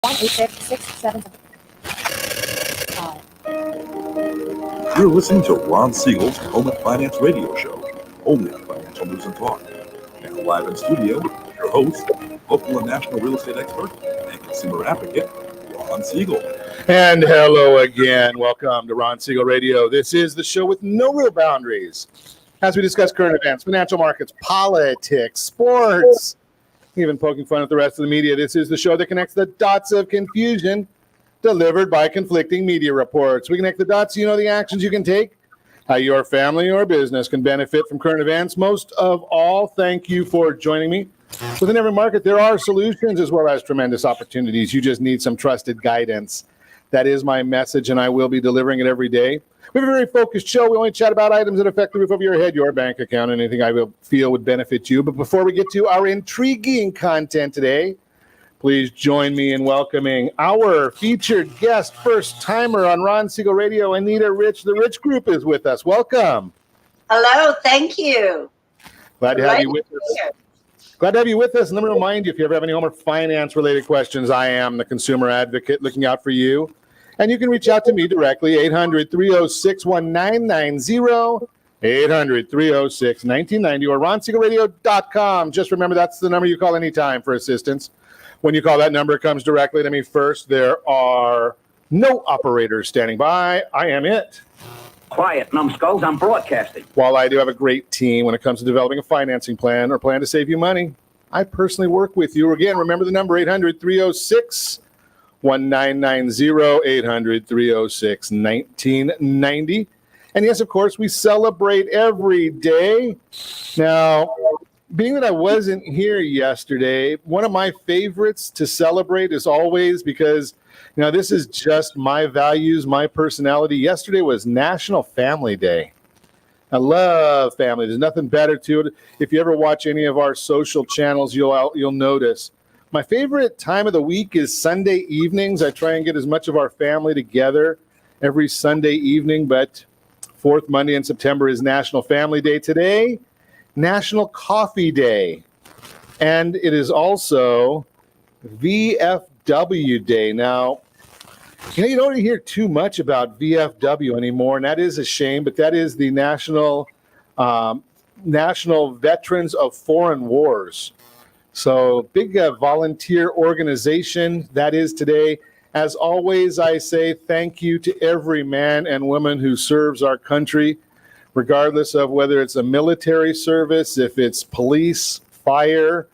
You're listening to Ron Siegel's Home and Finance Radio Show, only on Financial News and Talk. And live in studio, your host, local and national real estate expert and consumer advocate, Ron Siegel. And hello again. Welcome to Ron Siegel Radio. This is the show with no real boundaries as we discuss current events, financial markets, politics, sports, even poking fun at the rest of the media. This is the show that connects the dots of confusion delivered by conflicting media reports. We connect the dots so you know the actions you can take, how your family or business can benefit from current events. Most of all, thank you for joining me. Within every market, there are solutions as well as tremendous opportunities. You just need some trusted guidance. That is my message, and I will be delivering it every day. We have a very focused show. We only chat about items that affect the roof over your head, your bank account, anything I will feel would benefit you. But before we get to our intriguing content today, please join me in welcoming our featured guest, first-timer on Ron Siegel Radio, Anita Rich. The Rich Group is with us. Welcome. Hello, thank you. Glad to have you with us. Glad to have you with us. And let me remind you, if you ever have any home or finance-related questions, I am the consumer advocate looking out for you. And you can reach out to me directly, 800-306-1990, 800-306-1990, or ronsiegelradio.com. Just remember, that's the number you call anytime for assistance. When you call that number, it comes directly to me first. There are no operators standing by. I am it. Quiet, numbskulls, I'm broadcasting. While I do have a great team when it comes to developing a financing plan or plan to save you money, I personally work with you. Again, remember the number, 800-306-1990, 800-306-1990. And yes, of course, we celebrate every day. Now, being that I wasn't here yesterday, one of my favorites to celebrate is always because, you know, this is just my values, my personality. Yesterday was National Family Day. I love family. There's nothing better to it. If you ever watch any of our social channels, you'll notice. My favorite time of the week is Sunday evenings. I try and get as much of our family together every Sunday evening, but fourth Monday in September is National Family Day. Today, National Coffee Day, and it is also VFW Day. Now, you don't hear too much about VFW anymore, and that is a shame, but that is the National Veterans of Foreign Wars. So big volunteer organization that is today. As always, I say thank you to every man and woman who serves our country, regardless of whether it's a military service, if it's police, fire,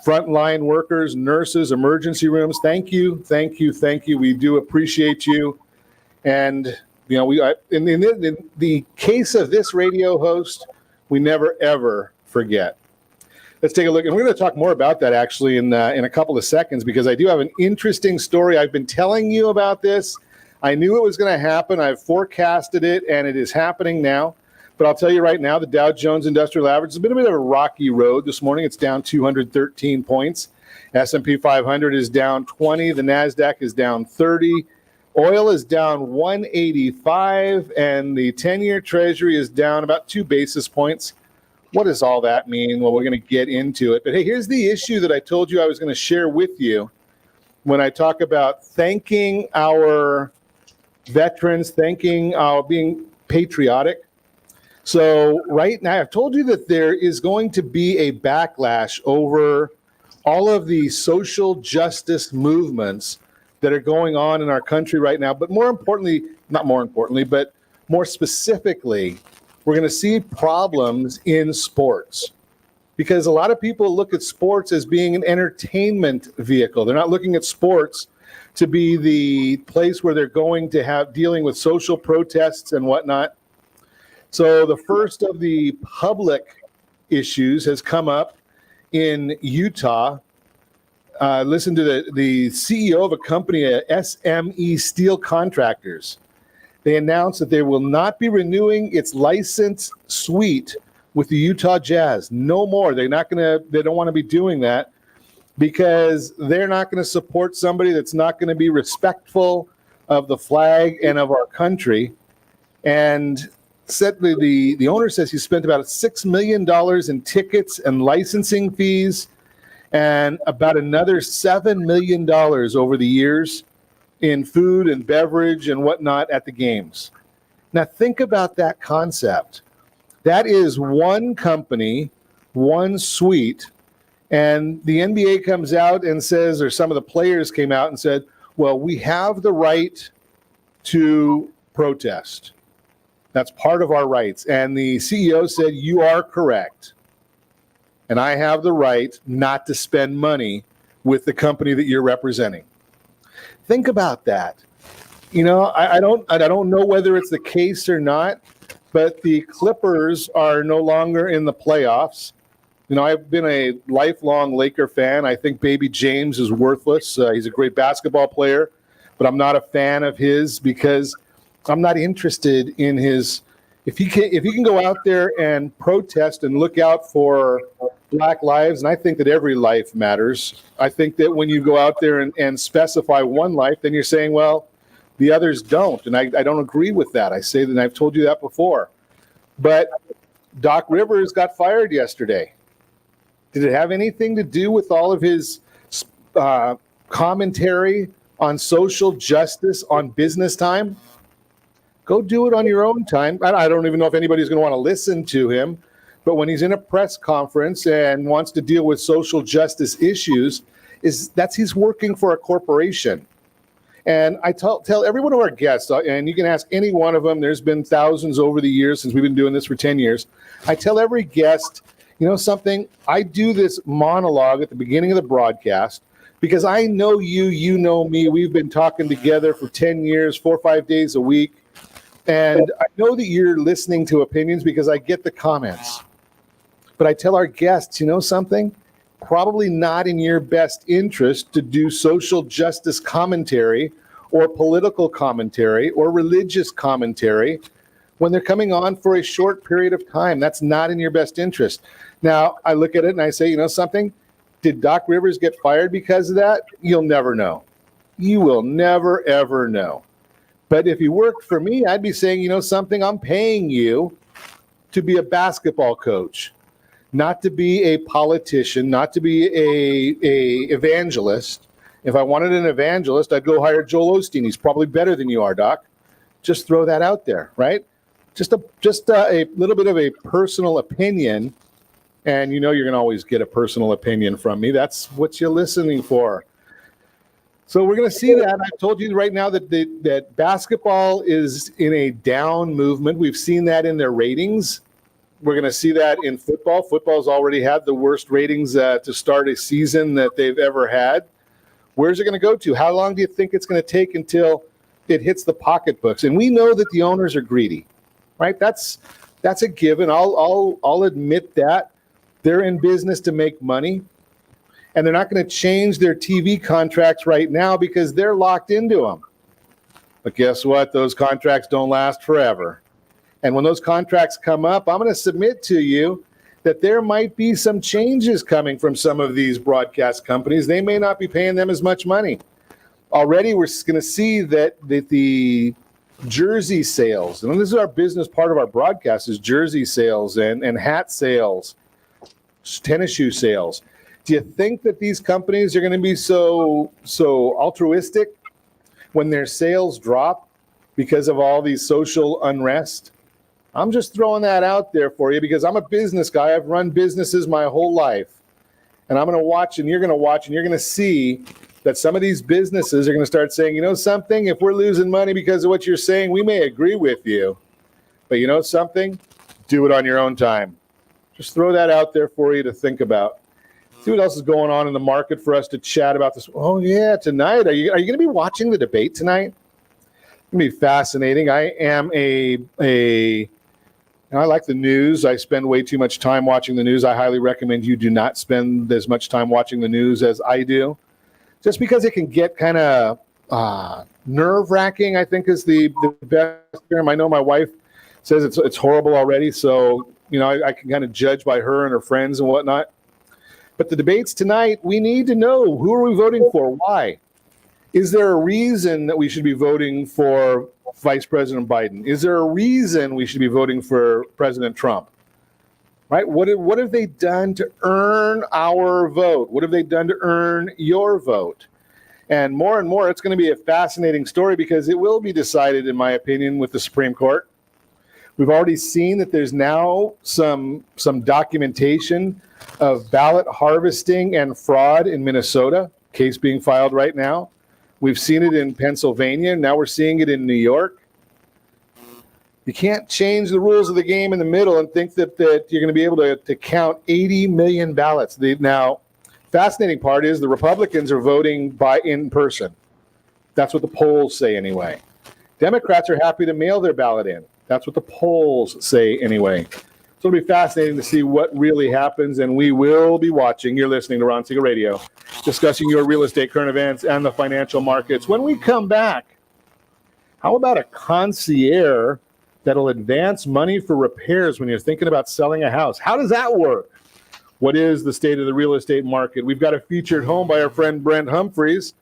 frontline workers, nurses, emergency rooms. Thank you, thank you, thank you. We do appreciate you. And, you know, in the case of this radio host, we never, ever forget. Let's take a look. And we're going to talk more about that actually in a couple of seconds, because I do have an interesting story. I've been telling you about this. I knew it was going to happen. I've forecasted it, and it is happening now. But I'll tell you right now, the Dow Jones Industrial Average has been a bit of a rocky road this morning. It's down 213 points. S&P 500 is down 20. The NASDAQ is down 30. Oil is down 185, and the 10-year Treasury is down about 2 basis points. What does all that mean? Well, we're going to get into it. But hey, here's the issue that I told you I was going to share with you when I talk about thanking our veterans, thanking being patriotic. So right now, I've told you that there is going to be a backlash over all of the social justice movements that are going on in our country right now. But more importantly, not more importantly, but more specifically, we're going to see problems in sports, because a lot of people look at sports as being an entertainment vehicle. They're not looking at sports to be the place where they're going to have dealing with social protests and whatnot. So the first of the public issues has come up in Utah. Listen to the CEO of a company, SME Steel Contractors. They announced that they will not be renewing its license suite with the Utah Jazz. No more. They don't want to be doing that because they're not going to support somebody that's not going to be respectful of the flag and of our country. And said the owner says he spent about $6 million in tickets and licensing fees. and about another $7 million over the years in food and beverage and whatnot at the games. Now, think about that concept. That is one company, one suite, and the NBA comes out and says, or some of the players came out and said, well, we have the right to protest. That's part of our rights. And the CEO said, you are correct. And I have the right not to spend money with the company that you're representing. Think about that. You know, I don't know whether it's the case or not, but the Clippers are no longer in the playoffs. You know, I've been a lifelong Laker fan. I think Baby James is worthless. He's a great basketball player, but I'm not a fan of his because I'm not interested in his. If he can go out there and protest and look out for Black lives, and I think that every life matters. I think that when you go out there and specify one life, then you're saying, well, the others don't. And I don't agree with that. I say that, and I've told you that before. But Doc Rivers got fired yesterday. Did it have anything to do with all of his commentary on social justice on business time? Go do it on your own time. I don't even know if anybody's going to want to listen to him. But when he's in a press conference and wants to deal with social justice issues, he's working for a corporation. And I tell every one of our guests, and you can ask any one of them, there's been thousands over the years since we've been doing this for 10 years. I tell every guest, you know something, I do this monologue at the beginning of the broadcast because I know you know me. We've been talking together for 10 years, 4 or 5 days a week. And I know that you're listening to opinions because I get the comments. But I tell our guests, you know something? Probably not in your best interest to do social justice commentary or political commentary or religious commentary when they're coming on for a short period of time. That's not in your best interest. Now, I look at it and I say, you know something? Did Doc Rivers get fired because of that? You'll never know. You will never, ever know. But if he worked for me, I'd be saying, you know something? I'm paying you to be a basketball coach, not to be a politician, not to be a evangelist. If I wanted an evangelist, I'd go hire Joel Osteen. He's probably better than you are, Doc. Just throw that out there, right? Just a little bit of a personal opinion, and you know you're going to always get a personal opinion from me. That's what you're listening for. So we're going to see that. I've told you right now that basketball is in a down movement. We've seen that in their ratings. We're going to see that in football. Football's already had the worst ratings to start a season that they've ever had. Where's it going to go to? How long do you think it's going to take until it hits the pocketbooks? And we know that the owners are greedy, right? That's a given. I'll admit that. They're in business to make money. And they're not going to change their TV contracts right now because they're locked into them. But guess what? Those contracts don't last forever. And when those contracts come up, I'm going to submit to you that there might be some changes coming from some of these broadcast companies. They may not be paying them as much money. Already we're going to see that the jersey sales, and this is our business part of our broadcast, is jersey sales and hat sales, tennis shoe sales. Do you think that these companies are going to be so altruistic when their sales drop because of all these social unrest? I'm just throwing that out there for you because I'm a business guy. I've run businesses my whole life. And I'm going to watch, and you're going to watch, and you're going to see that some of these businesses are going to start saying, you know something, if we're losing money because of what you're saying, we may agree with you. But you know something? Do it on your own time. Just throw that out there for you to think about. See what else is going on in the market for us to chat about this. Oh, yeah, tonight. Are you going to be watching the debate tonight? It's going to be fascinating. I am I like the news. I spend way too much time watching the news. I highly recommend you do not spend as much time watching the news as I do, just because it can get kind of nerve-wracking, I think is the best term. I know my wife says it's horrible already, so you know I can kind of judge by her and her friends and whatnot. But the debates tonight, we need to know, who are we voting for? Why? Is there a reason that we should be voting for Vice President Biden? Is there a reason we should be voting for President Trump? right? What have they done to earn our vote? What have they done to earn your vote? And more, it's going to be a fascinating story because it will be decided, in my opinion, with the Supreme Court. We've already seen that there's now some documentation of ballot harvesting and fraud in Minnesota, case being filed right now. We've seen it in Pennsylvania. Now we're seeing it in New York. You can't change the rules of the game in the middle and think that you're going to be able to count 80 million ballots. Now, fascinating part is the Republicans are voting by in person. That's what the polls say anyway. Democrats are happy to mail their ballot in. That's what the polls say anyway. So it'll be fascinating to see what really happens, and we will be watching. You're listening to Ron Siegel Radio, discussing your real estate, current events, and the financial markets. When we come back, how about a concierge that'll advance money for repairs when you're thinking about selling a house? How does that work? What is the state of the real estate market? We've got a featured home by our friend Brent Humphreys,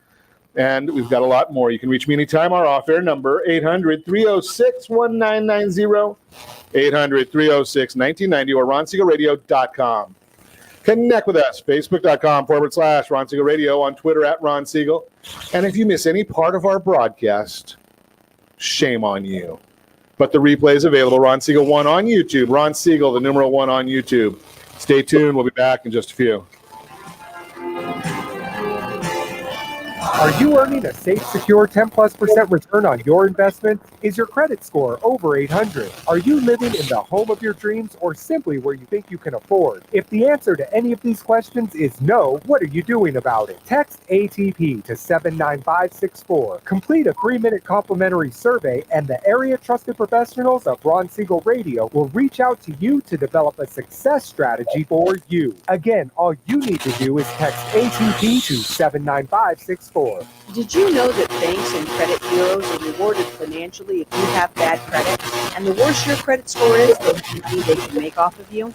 and we've got a lot more. You can reach me anytime. Our off-air number, 800-306-1990, 800-306-1990, or RonSiegelRadio.com. Connect with us, Facebook.com/Ron Siegel Radio, on Twitter @Ron Siegel. And if you miss any part of our broadcast, shame on you. But the replay is available, Ron Siegel 1 on YouTube, Ron Siegel, the numeral 1 on YouTube. Stay tuned. We'll be back in just a few. Are you earning a safe, secure 10+% return on your investment? Is your credit score over 800? Are you living in the home of your dreams or simply where you think you can afford? If the answer to any of these questions is no, what are you doing about it? Text ATP to 79564. Complete a 3-minute complimentary survey, and the area trusted professionals of Ron Siegel Radio will reach out to you to develop a success strategy for you. Again, all you need to do is text ATP to 79564. Did you know that banks and credit bureaus are rewarded financially if you have bad credit? And the worse your credit score is, the more money they can make off of you?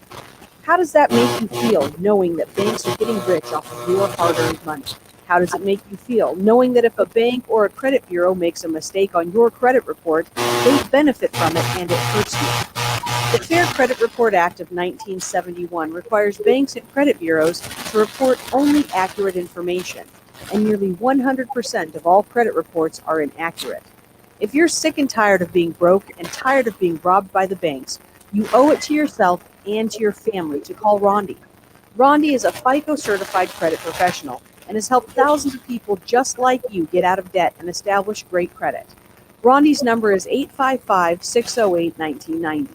How does that make you feel, knowing that banks are getting rich off of your hard-earned money? How does it make you feel, knowing that if a bank or a credit bureau makes a mistake on your credit report, they benefit from it and it hurts you? The Fair Credit Report Act of 1971 requires banks and credit bureaus to report only accurate information, and nearly 100% of all credit reports are inaccurate. If you're sick and tired of being broke and tired of being robbed by the banks, you owe it to yourself and to your family to call Rondi. Rondi is a FICO-certified credit professional and has helped thousands of people just like you get out of debt and establish great credit. Rondi's number is 855-608-1990.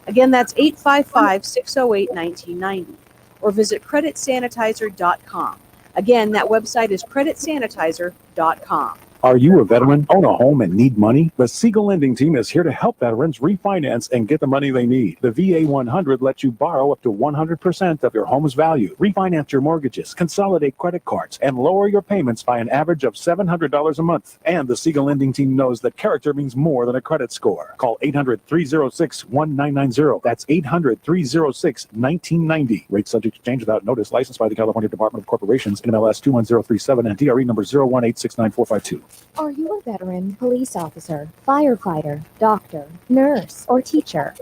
Again, that's 855-608-1990. Or visit creditsanitizer.com. Again, that website is creditsanitizer.com. Are you a veteran, own a home, and need money? The Siegel Lending Team is here to help veterans refinance and get the money they need. The VA 100 lets you borrow up to 100% of your home's value, refinance your mortgages, consolidate credit cards, and lower your payments by an average of $700 a month. And the Siegel Lending Team knows that character means more than a credit score. Call 800-306-1990. That's 800-306-1990. Rate subject to change without notice. Licensed by the California Department of Corporations, NMLS 21037, and DRE number 018694452. Are you a veteran, police officer, firefighter, doctor, nurse, or teacher?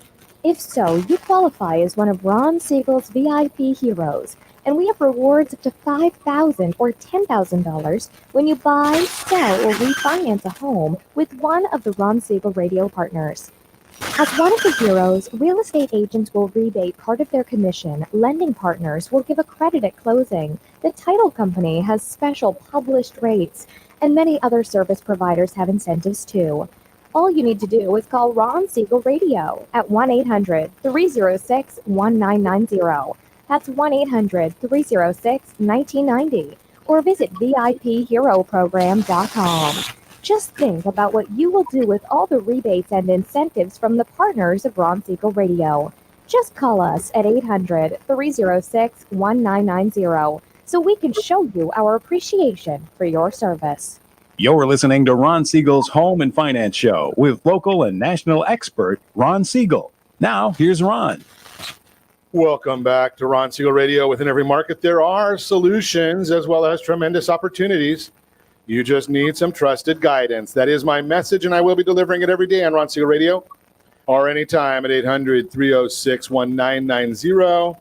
If so, you qualify as one of Ron Siegel's VIP heroes, and we have rewards up to $5,000 or $10,000 when you buy, sell, or refinance a home with one of the Ron Siegel Radio partners. As one of the heroes, real estate agents will rebate part of their commission. Lending partners will give a credit at closing. The title company has special published rates, and many other service providers have incentives too. All you need to do is call Ron Siegel Radio at 1-800-306-1990. That's 1-800-306-1990. Or visit VIPHeroProgram.com. Just think about what you will do with all the rebates and incentives from the partners of Ron Siegel Radio. Just call us at 800-306-1990 so we can show you our appreciation for your service. You're listening to Ron Siegel's Home and Finance Show with local and national expert Ron Siegel. Now, here's Ron. Welcome back to Ron Siegel Radio. Within every market, there are solutions as well as tremendous opportunities. You just need some trusted guidance. That is my message, and I will be delivering it every day on Ron Siegel Radio. or anytime at 800-306-1990,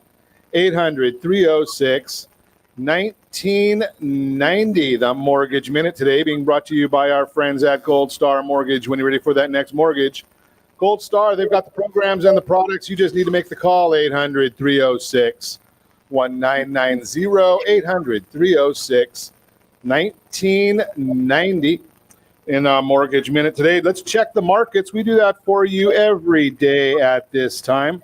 800-306-1990. The Mortgage Minute today being brought to you by our friends at Gold Star Mortgage. When you're ready for that next mortgage, Gold Star, they've got the programs and the products. You just need to make the call, 800-306-1990, 800-306-1990. In our Mortgage Minute today, let's check the markets. We do that for you every day at this time.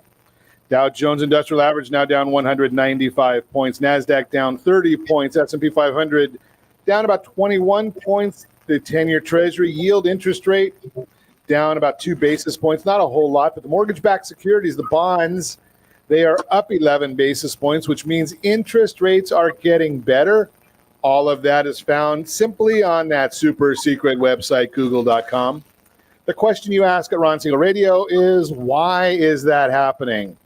Dow Jones Industrial Average now down 195 points. NASDAQ down 30 points. S&P 500 down about 21 points. The 10-year Treasury yield interest rate down about 2 basis points. Not a whole lot, but the mortgage-backed securities, the bonds, they are up 11 basis points, which means interest rates are getting better. All of that is found simply on that super secret website, google.com. The question you ask at Ron Siegel Radio is, why is that happening?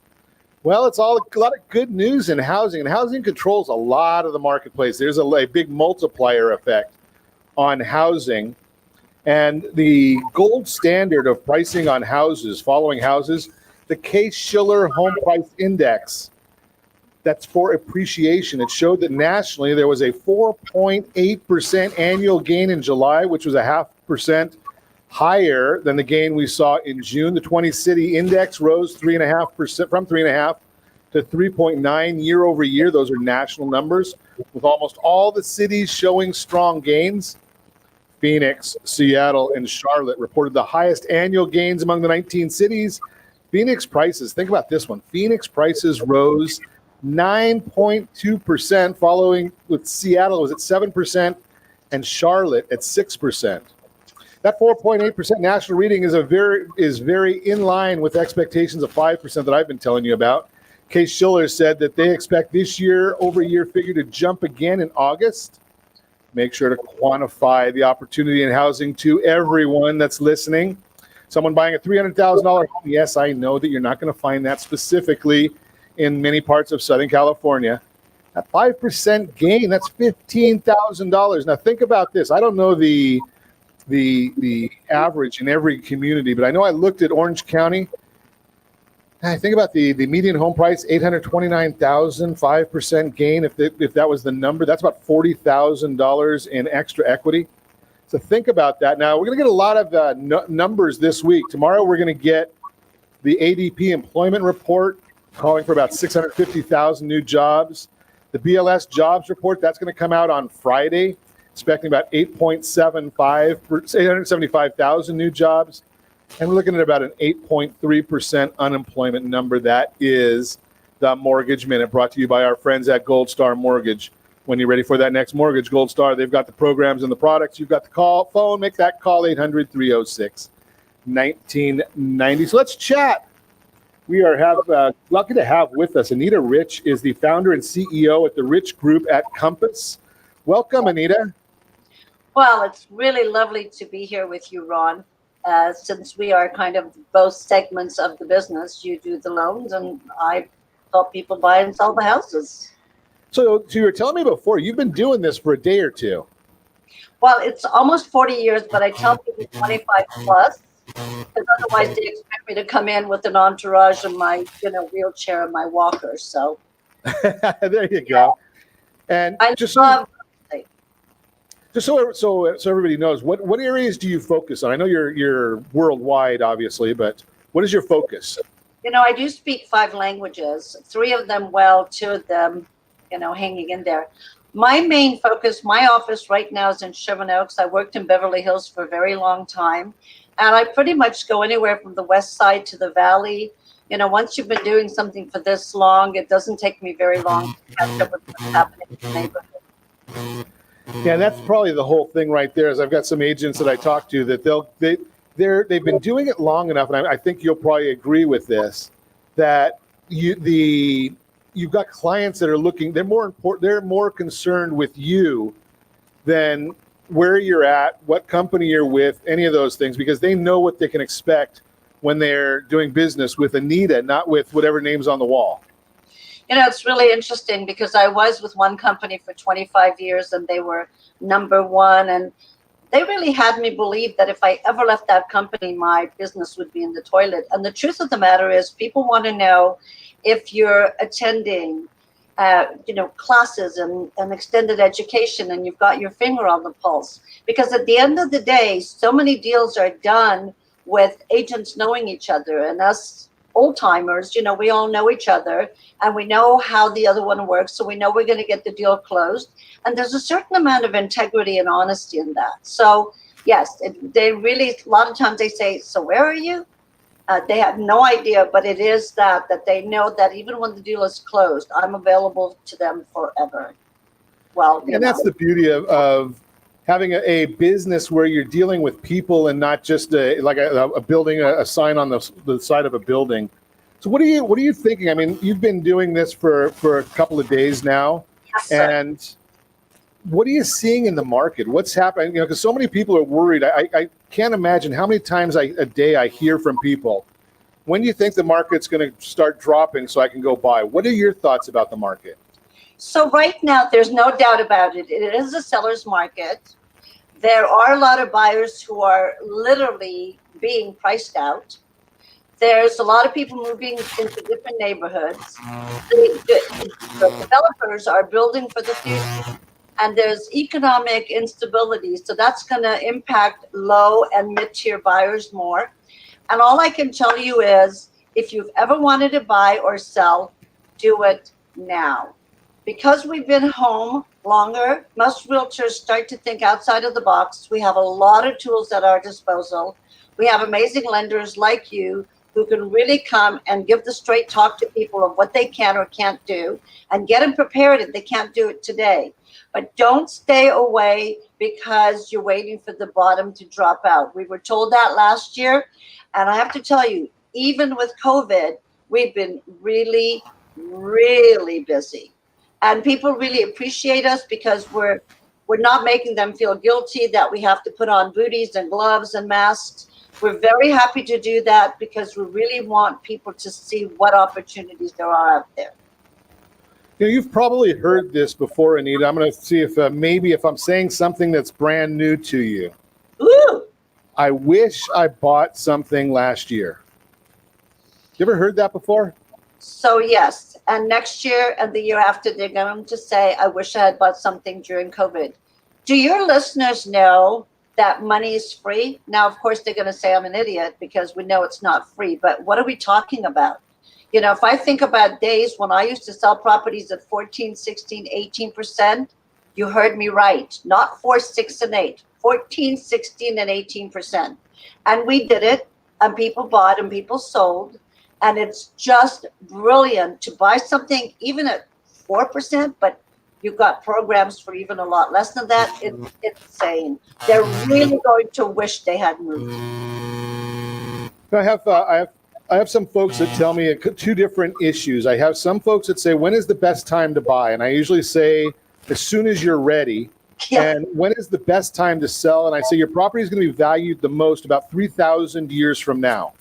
Well, it's all a lot of good news in housing, and housing controls a lot of the marketplace. There's a big multiplier effect on housing, and the gold standard of pricing on houses, following houses, the Case-Shiller Home Price Index, that's for appreciation. It showed that nationally there was a 4.8% annual gain in July, which was a 0.5% higher than the gain we saw in June. The 20-city index rose 3.5% from 3.5 to 3.9 year over year. Those are national numbers, with almost all the cities showing strong gains. Phoenix, Seattle, and Charlotte reported the highest annual gains among the 19 cities. Phoenix prices, think about this one. Phoenix prices rose 9.2%, following with Seattle was at 7% and Charlotte at 6%. That 4.8% national reading is very in line with expectations of 5% that I've been telling you about. Case-Shiller said that they expect this year-over-year figure to jump again in August. Make sure to quantify the opportunity in housing to everyone that's listening. Someone buying a $300,000 home, yes, I know that you're not going to find that specifically in many parts of Southern California. That 5% gain, that's $15,000. Now think about this. I don't know the average in every community, but I know I looked at Orange County. I think about the median home price, $829,000, 5% gain. If that was the number, that's about $40,000 in extra equity. So think about that. Now we're going to get a lot of numbers this week. Tomorrow we're going to get the ADP employment report, calling for about 650,000 new jobs. The BLS jobs report, that's going to come out on Friday, expecting about 875,000 new jobs. And we're looking at about an 8.3% unemployment number. That is the Mortgage Minute, brought to you by our friends at Gold Star Mortgage. When you're ready for that next mortgage, Gold Star, they've got the programs and the products. You've got the phone, make that call, 800-306-1990. So let's chat. We are lucky to have with us Anita Rich, is the founder and CEO at the Rich Group at Compass. Welcome, Anita. Well, it's really lovely to be here with you, Ron. Since we are kind of both segments of the business, you do the loans and I help people buy and sell the houses. So you were telling me before, you've been doing this for a day or two. Well, it's almost 40 years, but I tell people 25 plus, because otherwise they expect me to come in with an entourage and my wheelchair and my walker. So there you go. And I just love so everybody knows, what areas do you focus on? I know you're worldwide, obviously, but what is your focus? I do speak 5 languages, 3 of them well, 2 of them, hanging in there. My main focus, my office right now is in Sherman Oaks. I worked in Beverly Hills for a very long time. And I pretty much go anywhere from the west side to the valley. Once you've been doing something for this long, it doesn't take me very long to catch up with what's happening in the neighborhood. Yeah, that's probably the whole thing right there. Is I've got some agents that I talk to that they've been doing it long enough, and I think you'll probably agree with this, that you've got clients that are looking. They're more concerned with you than where you're at, what company you're with, any of those things, because they know what they can expect when they're doing business with Anita, not with whatever name's on the wall. It's really interesting because I was with one company for 25 years and they were number one, and they really had me believe that if I ever left that company, my business would be in the toilet. And the truth of the matter is, people want to know if you're attending, classes and extended education, and you've got your finger on the pulse. Because at the end of the day, so many deals are done with agents knowing each other, and us old timers, we all know each other, and we know how the other one works, so we know we're going to get the deal closed. And there's a certain amount of integrity and honesty in that. So yes, they really, a lot of times they say, so where are you? They have no idea, but it is that they know that even when the deal is closed, I'm available to them forever. Well, and that's the beauty of having a business where you're dealing with people and not just a building, a sign on the side of a building. So what are you thinking? I mean, you've been doing this for a couple of days now. Yes, sir. And what are you seeing in the market? What's happening? Because so many people are worried. I can't imagine how many times a day I hear from people, when do you think the market's going to start dropping so I can go buy? What are your thoughts about the market? So right now, there's no doubt about it. It is a seller's market. There are a lot of buyers who are literally being priced out. There's a lot of people moving into different neighborhoods. The developers are building for the future, and there's economic instability. So that's going to impact low and mid-tier buyers more. And all I can tell you is, if you've ever wanted to buy or sell, do it now. Because we've been home longer, most realtors start to think outside of the box. We have a lot of tools at our disposal. We have amazing lenders like you who can really come and give the straight talk to people of what they can or can't do, and get them prepared if they can't do it today. But don't stay away because you're waiting for the bottom to drop out. We were told that last year. And I have to tell you, even with COVID, we've been really, really busy. And people really appreciate us because we're not making them feel guilty that we have to put on booties and gloves and masks. We're very happy to do that because we really want people to see what opportunities there are out there. You've probably heard this before, Anita. I'm going to see if maybe if I'm saying something that's brand new to you. Ooh. I wish I bought something last year. You ever heard that before? So yes, and next year and the year after, they're going to say, I wish I had bought something during COVID. Do your listeners know that money is free? Now, of course, they're going to say I'm an idiot because we know it's not free. But what are we talking about? If I think about days when I used to sell properties at 14, 16, 18%, you heard me right. Not 4, 6, and 8. 14, 16, and 18%. And we did it, and people bought and people sold. And it's just brilliant to buy something even at 4%, but you've got programs for even a lot less than that. It's insane. They're really going to wish they had moved. I have some folks that tell me two different issues. I have some folks that say, when is the best time to buy? And I usually say, as soon as you're ready. Yeah. And when is the best time to sell? And I say your property is going to be valued the most about 3,000 years from now.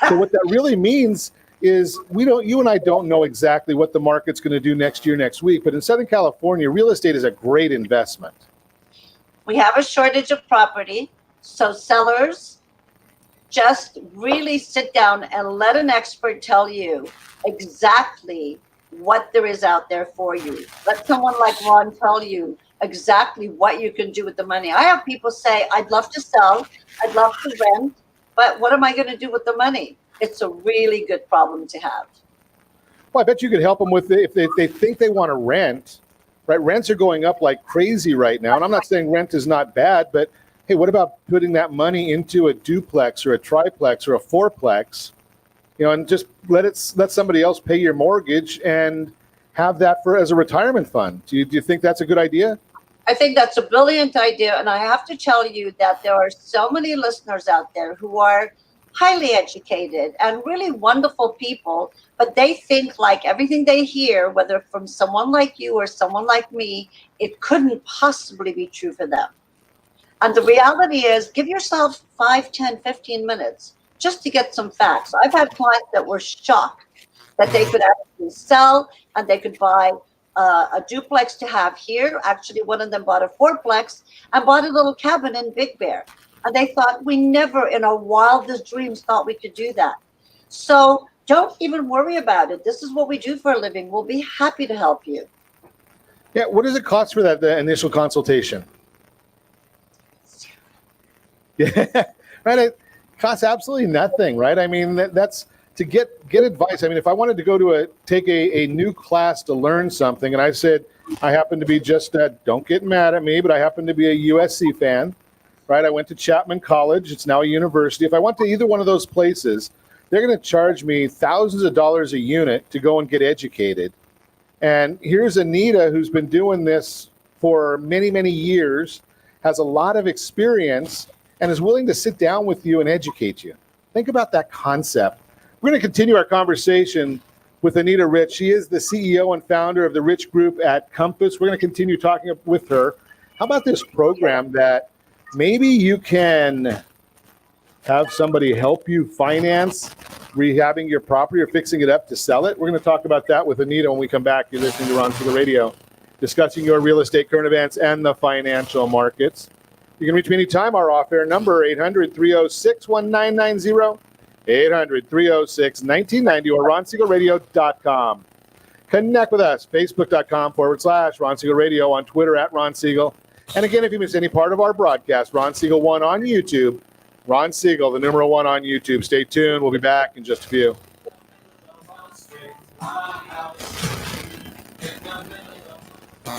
So what that really means is you and I don't know exactly what the market's going to do next year, next week. But in Southern California, real estate is a great investment. We have a shortage of property. So sellers, just really sit down and let an expert tell you exactly what there is out there for you. Let someone like Ron tell you exactly what you can do with the money. I have people say, I'd love to sell, I'd love to rent, but what am I going to do with the money? It's a really good problem to have. Well, I bet you could help them with it if they think they want to rent, right? Rents are going up like crazy right now. And I'm not saying rent is not bad, but hey, what about putting that money into a duplex or a triplex or a fourplex, and just let somebody else pay your mortgage and have that as a retirement fund. Do you think that's a good idea? I think that's a brilliant idea. And I have to tell you that there are so many listeners out there who are highly educated and really wonderful people, but they think like everything they hear, whether from someone like you or someone like me, it couldn't possibly be true for them. And the reality is, give yourself 5, 10, 15 minutes just to get some facts. I've had clients that were shocked that they could actually sell and they could buy a duplex to have here. Actually, one of them bought a fourplex and bought a little cabin in Big Bear. And they thought, we never in our wildest dreams thought we could do that. So don't even worry about it. This is what we do for a living. We'll be happy to help you. Yeah, what does it cost for that the initial consultation? Yeah, right. It costs absolutely nothing, right? I mean, that's to get advice. I mean, if I wanted to go to take a new class to learn something, and I said I happen to be don't get mad at me, but I happen to be a USC fan, right? I went to Chapman College. It's now a university. If I went to either one of those places, they're going to charge me thousands of dollars a unit to go and get educated. And here's Anita, who's been doing this for many, many years, has a lot of experience, and is willing to sit down with you and educate you. Think about that concept. We're going to continue our conversation with Anita Rich. She is the CEO and founder of the Rich Group at Compass. We're going to continue talking with her. How about this program that maybe you can have somebody help you finance rehabbing your property or fixing it up to sell it? We're going to talk about that with Anita when we come back. You're listening to Ron Siegel Radio, discussing your real estate, current events, and the financial markets. You can reach me anytime. Our off-air number, 800-306-1990, 800-306-1990, or RonSiegelRadio.com. Connect with us, Facebook.com/Ron Siegel Radio, on Twitter @Ron Siegel. And again, if you miss any part of our broadcast, Ron Siegel 1 on YouTube. Ron Siegel, the number 1 on YouTube. Stay tuned. We'll be back in just a few.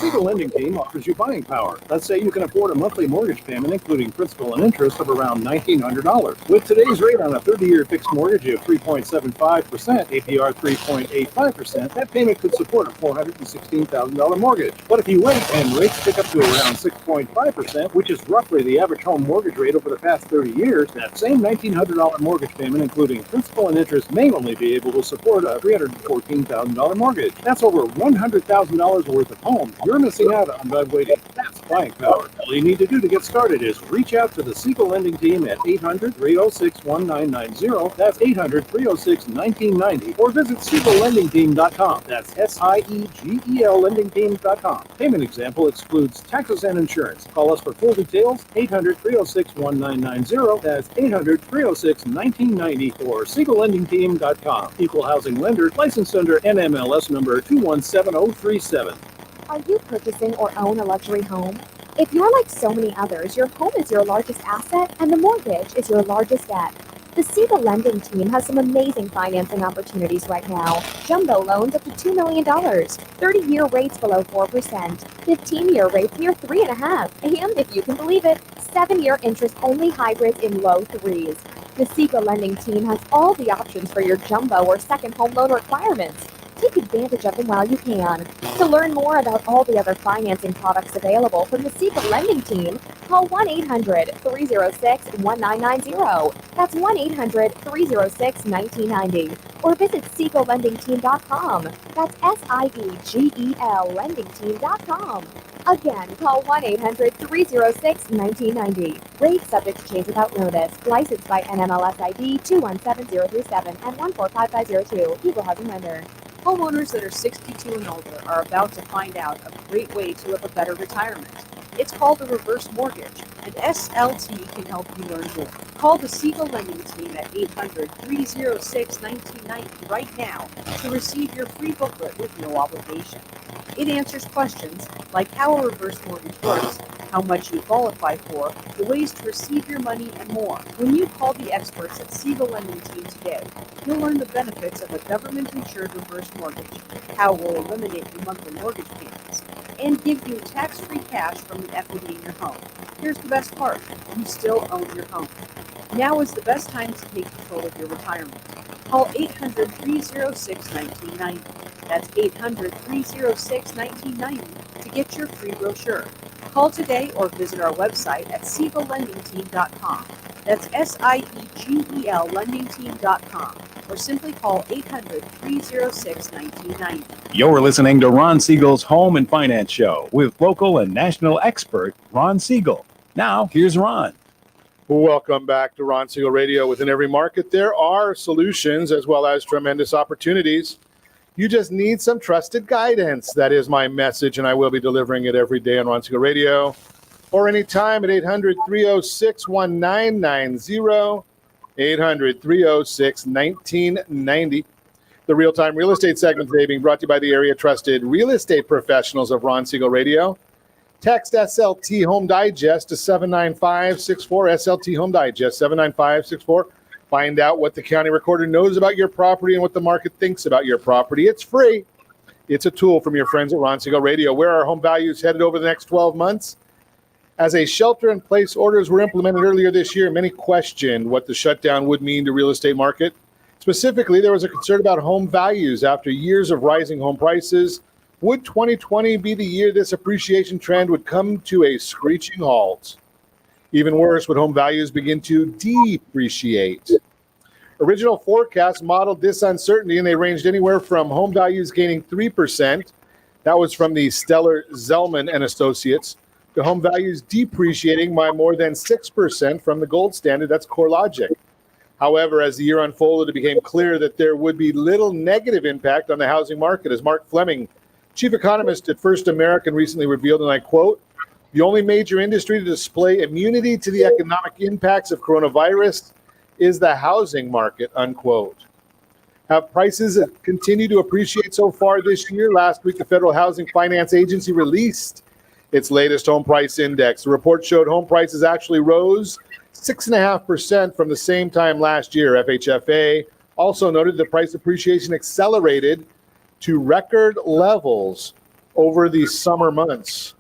Siegel Lending Team offers you buying power. Let's say you can afford a monthly mortgage payment, including principal and interest, of around $1,900. With today's rate on a 30-year fixed mortgage of 3.75%, APR 3.85%, that payment could support a $416,000 mortgage. But if you wait and rates pick up to around 6.5%, which is roughly the average home mortgage rate over the past 30 years, that same $1,900 mortgage payment, including principal and interest, may only be able to support a $314,000 mortgage. That's over $100,000 worth of homes you're missing out on by waiting. That's buying power. All you need to do to get started is reach out to the Siegel Lending Team at 800-306-1990. That's 800-306-1990. Or visit SiegelLendingTeam.com. That's SIEGEL LendingTeam.com. Payment example excludes taxes and insurance. Call us for full details. 800-306-1990. That's 800-306-1990 or SiegelLendingTeam.com. Equal housing lender. Licensed under NMLS number 217037. Are you purchasing or own a luxury home? If you're like so many others, your home is your largest asset and the mortgage is your largest debt. The Siegel Lending Team has some amazing financing opportunities right now. Jumbo loans up to $2 million, 30-year rates below 4%, 15-year rates near 3.5%, and if you can believe it, 7-year interest-only hybrids in low 3s. The Siegel Lending Team has all the options for your jumbo or second home loan requirements. Take advantage of them while you can. To learn more about all the other financing products available from the Siegel Lending Team, call 1-800-306-1990. That's 1-800-306-1990. Or visit SiegelLendingTeam.com. That's SIEGEL LendingTeam.com. Again, call 1-800-306-1990. Rates subject to change without notice. Licensed by NMLS ID 217037 and 145502. Equal housing lender. Homeowners that are 62 and older are about to find out a great way to live a better retirement. It's called a reverse mortgage, and SLT can help you learn more. Call the Siegel Lending Team at 800-306-1990 right now to receive your free booklet with no obligation. It answers questions like how a reverse mortgage works, how much you qualify for, the ways to receive your money, and more. When you call the experts at Siegel Lending Team today, you'll learn the benefits of a government-insured reverse mortgage, how it will eliminate your monthly mortgage payments, and give you tax-free cash from the equity in your home. Here's the best part. You still own your home. Now is the best time to take control of your retirement. Call 800-306-1990. That's 800-306-1990 to get your free brochure. Call today or visit our website at SiegelLendingTeam.com. That's SIEGEL LendingTeam.com. Or simply call 800-306-1990. You're listening to Ron Siegel's Home and Finance Show with local and national expert Ron Siegel. Now, here's Ron. Welcome back to Ron Siegel Radio. Within every market, there are solutions as well as tremendous opportunities. You just need some trusted guidance. That is my message, and I will be delivering it every day on Ron Siegel Radio or anytime at 800-306-1990, 800-306-1990. The real-time real estate segment today being brought to you by the area trusted real estate professionals of Ron Siegel Radio. Text SLT Home Digest to 79564, SLT Home Digest, 79564. Find out what the county recorder knows about your property and what the market thinks about your property. It's free. It's a tool from your friends at Ron Siegel Radio. Where are home values headed over the next 12 months? As a shelter-in-place orders were implemented earlier this year, many questioned what the shutdown would mean to real estate market. Specifically, there was a concern about home values after years of rising home prices. Would 2020 be the year this appreciation trend would come to a screeching halt? Even worse, would home values begin to depreciate? Original forecasts modeled this uncertainty, and they ranged anywhere from home values gaining 3%, that was from the stellar Zelman and Associates, to home values depreciating by more than 6% from the gold standard, that's CoreLogic. However, as the year unfolded, it became clear that there would be little negative impact on the housing market, as Mark Fleming, chief economist at First American, recently revealed, and I quote, "The only major industry to display immunity to the economic impacts of coronavirus is the housing market," unquote. Have prices continued to appreciate so far this year? Last week, the Federal Housing Finance Agency released its latest home price index. The report showed home prices actually rose 6.5% from the same time last year. FHFA also noted the price appreciation accelerated to record levels over the summer months.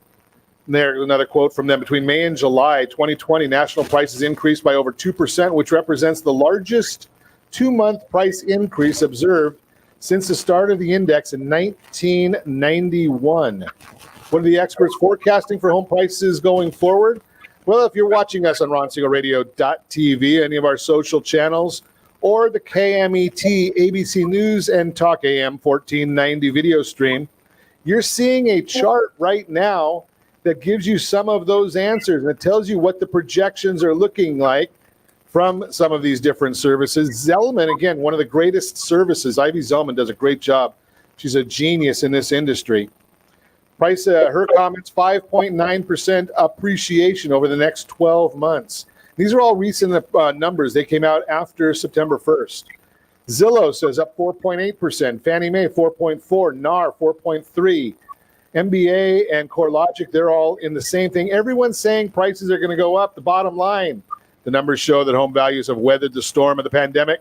And there's another quote from them. Between May and July 2020, national prices increased by over 2%, which represents the largest two-month price increase observed since the start of the index in 1991. What are the experts forecasting for home prices going forward? Well, if you're watching us on RonSiegelRadio.tv, any of our social channels, or the KMET ABC News and Talk AM 1490 video stream, you're seeing a chart right now that gives you some of those answers, and it tells you what the projections are looking like from some of these different services. Zelman, again, one of the greatest services. Ivy Zelman does a great job. She's a genius in this industry. Price, her comments, 5.9% appreciation over the next 12 months. These are all recent numbers. They came out after September 1st. Zillow says up 4.8%. Fannie Mae, 4.4%. NAR, 4.3%. MBA and CoreLogic, they're all in the same thing. Everyone's saying prices are going to go up. The bottom line, the numbers show that home values have weathered the storm of the pandemic.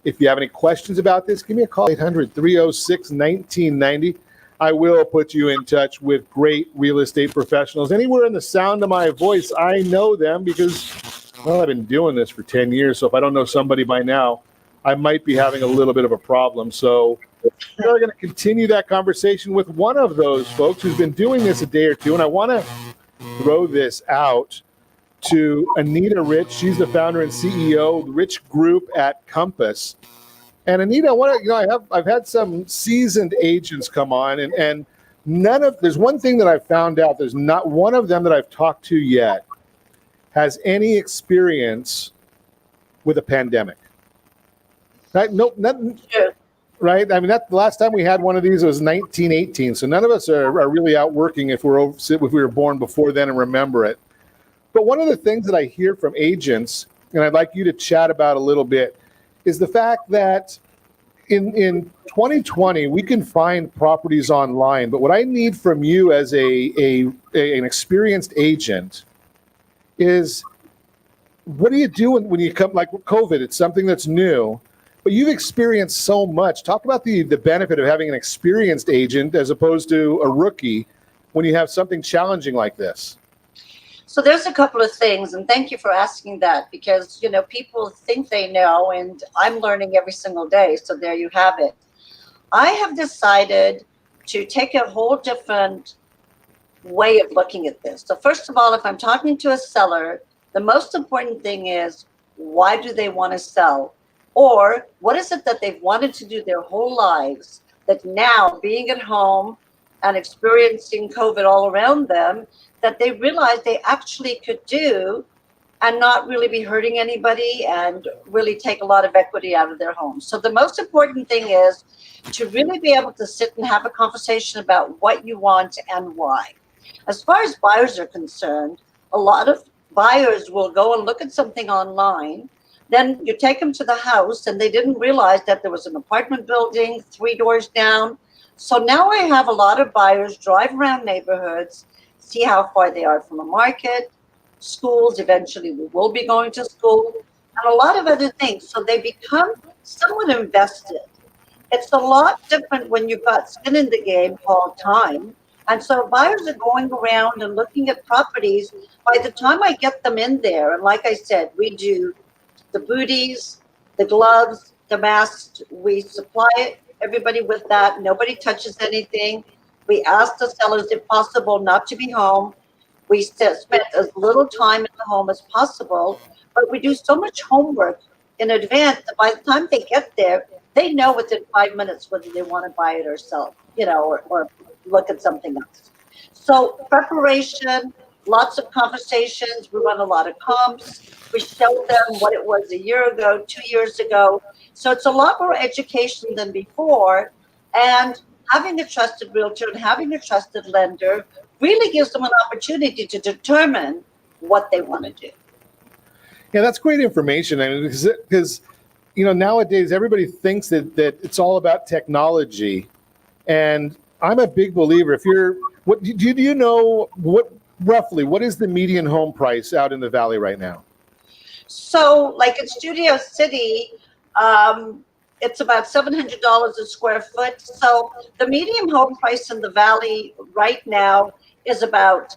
If you have any questions about this, give me a call, 800-306-1990. I will put you in touch with great real estate professionals. Anywhere in the sound of my voice, I know them because, well, I've been doing this for 10 years. So if I don't know somebody by now, I might be having a little bit of a problem. So we're going to continue that conversation with one of those folks who's been doing this a day or two. And I want to throw this out to Anita Rich. She's the founder and CEO of the Rich Group at Compass. And Anita, I've had some seasoned agents come on, and there's one thing that I've found out. There's not one of them that I've talked to yet has any experience with a pandemic. Right? Nope, nothing. Sure. Right? I mean, the last time we had one of these was 1918. So none of us are really out working if we were born before then and remember it. But one of the things that I hear from agents, and I'd like you to chat about a little bit, is the fact that in 2020, we can find properties online. But what I need from you as an experienced agent is, what do you do when you come, like with COVID? It's something that's new, but you've experienced so much. Talk about the benefit of having an experienced agent as opposed to a rookie when you have something challenging like this. So there's a couple of things, and thank you for asking that, because, people think they know, and I'm learning every single day. So there you have it. I have decided to take a whole different way of looking at this. So first of all, if I'm talking to a seller, the most important thing is, why do they want to sell? Or what is it that they've wanted to do their whole lives that now, being at home and experiencing COVID all around them, that they realized they actually could do and not really be hurting anybody and really take a lot of equity out of their home. So the most important thing is to really be able to sit and have a conversation about what you want and why. As far as buyers are concerned, a lot of buyers will go and look at something online. Then you take them to the house and they didn't realize that there was an apartment building 3 doors down. So now I have a lot of buyers drive around neighborhoods, see how far they are from a market, schools. Eventually we will be going to school, and a lot of other things. So they become somewhat invested. It's a lot different when you've got skin in the game called time. And so buyers are going around and looking at properties. By the time I get them in there, and like I said, we do the booties, the gloves, the masks, we supply it, everybody with that. Nobody touches anything. We ask the sellers, if possible, not to be home. We spend as little time in the home as possible, but we do so much homework in advance that by the time they get there, they know within 5 minutes whether they want to buy it or sell, or look at something else. So preparation, lots of conversations. We run a lot of comps. We show them what it was a year ago, 2 years ago. So it's a lot more education than before. And having a trusted realtor and having a trusted lender really gives them an opportunity to determine what they want to do. Yeah, that's great information. I mean, because nowadays everybody thinks that it's all about technology, and I'm a big believer. Do you know what is the median home price out in the valley right now? So, like in Studio City, it's about $700 a square foot. So the median home price in the valley right now is about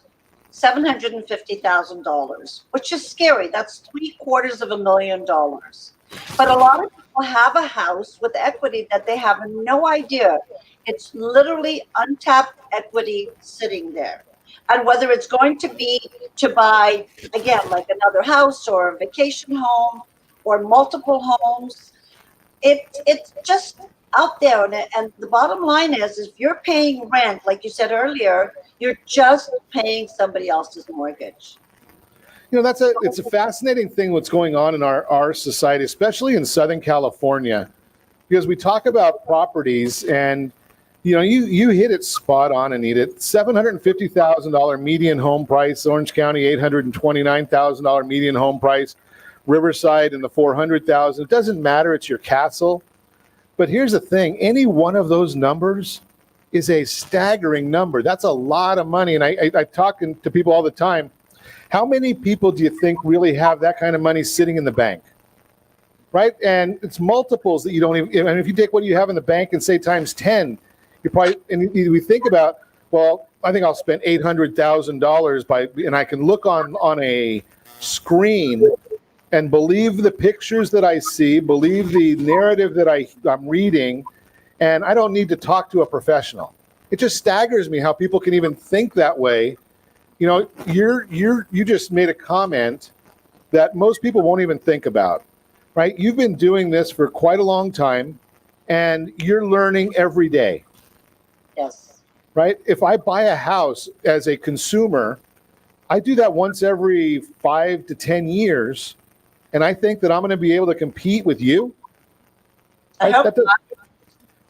$750,000, which is scary. That's $750,000. But a lot of people have a house with equity that they have no idea. It's literally untapped equity sitting there. And whether it's going to be to buy, again, like another house or a vacation home or multiple homes, it's just out there. And the bottom line is if you're paying rent, like you said earlier, you're just paying somebody else's mortgage. It's a fascinating thing what's going on in our society, especially in Southern California, because we talk about properties and you hit it spot on, Anita. $750,000 median home price, Orange County $829,000 median home price, Riverside in the $400,000. It doesn't matter, it's your castle. But here's the thing, any one of those numbers is a staggering number. That's a lot of money. And I talk to people all the time. How many people do you think really have that kind of money sitting in the bank? Right? And it's multiples that you don't even, and if you take what you have in the bank and say times 10, you probably, and we think about, well, I think I'll spend $800,000 and I can look on a screen and believe the pictures that I see, believe the narrative that I'm reading, and I don't need to talk to a professional. It just staggers me how people can even think that way. You just made a comment that most people won't even think about, right? You've been doing this for quite a long time, and you're learning every day. Yes. Right? If I buy a house as a consumer, I do that once every 5 to 10 years, and I think that I'm going to be able to compete with you.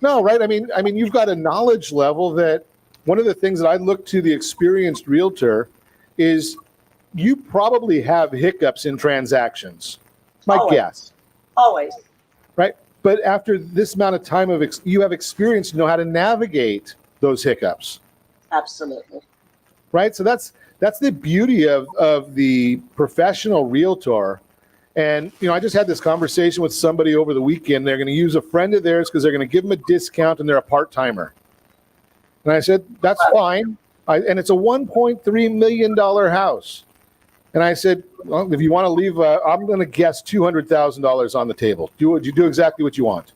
No, right? I mean, you've got a knowledge level that one of the things that I look to the experienced realtor is you probably have hiccups in transactions. My guess. Always. Right? But after this amount of time you have experience to know how to navigate those hiccups. Absolutely. Right? So that's the beauty of the professional realtor. And, I just had this conversation with somebody over the weekend. They're going to use a friend of theirs because they're going to give them a discount and they're a part-timer. And I said, that's fine. And it's a $1.3 million house. And I said, well, if you want to leave, I'm going to guess $200,000 on the table. You do exactly what you want.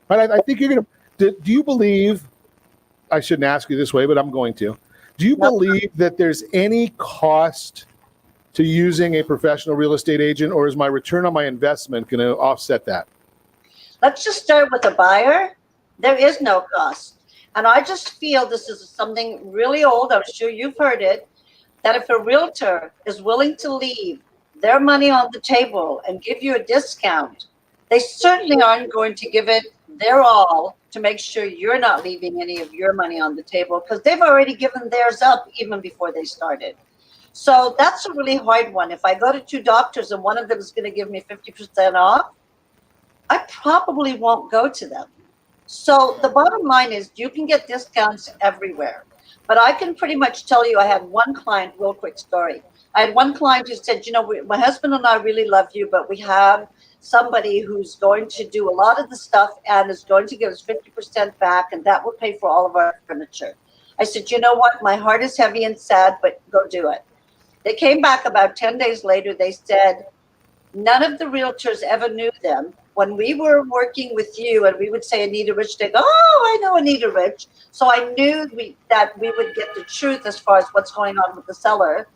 Right? I think you're going to, do you believe, I shouldn't ask you this way, but I'm going to. Do you believe that there's any cost to using a professional real estate agent, or is my return on my investment going to offset that? Let's just start with a buyer. There is no cost. And I just feel this is something really old. I'm sure you've heard it, that if a realtor is willing to leave their money on the table and give you a discount, they certainly aren't going to give it their all to make sure you're not leaving any of your money on the table, because they've already given theirs up even before they started. So that's a really hard one. If I go to two doctors and one of them is going to give me 50% off, I probably won't go to them. So the bottom line is you can get discounts everywhere. But I can pretty much tell you, I had one client, real quick story. I had one client who said, my husband and I really love you, but we have somebody who's going to do a lot of the stuff and is going to give us 50% back, and that will pay for all of our furniture. I said, you know what? My heart is heavy and sad, but go do it. They came back about 10 days later. They said, none of the realtors ever knew them. When we were working with you and we would say Anita Rich, they go, oh, I know Anita Rich. So I knew that we would get the truth as far as what's going on with the seller.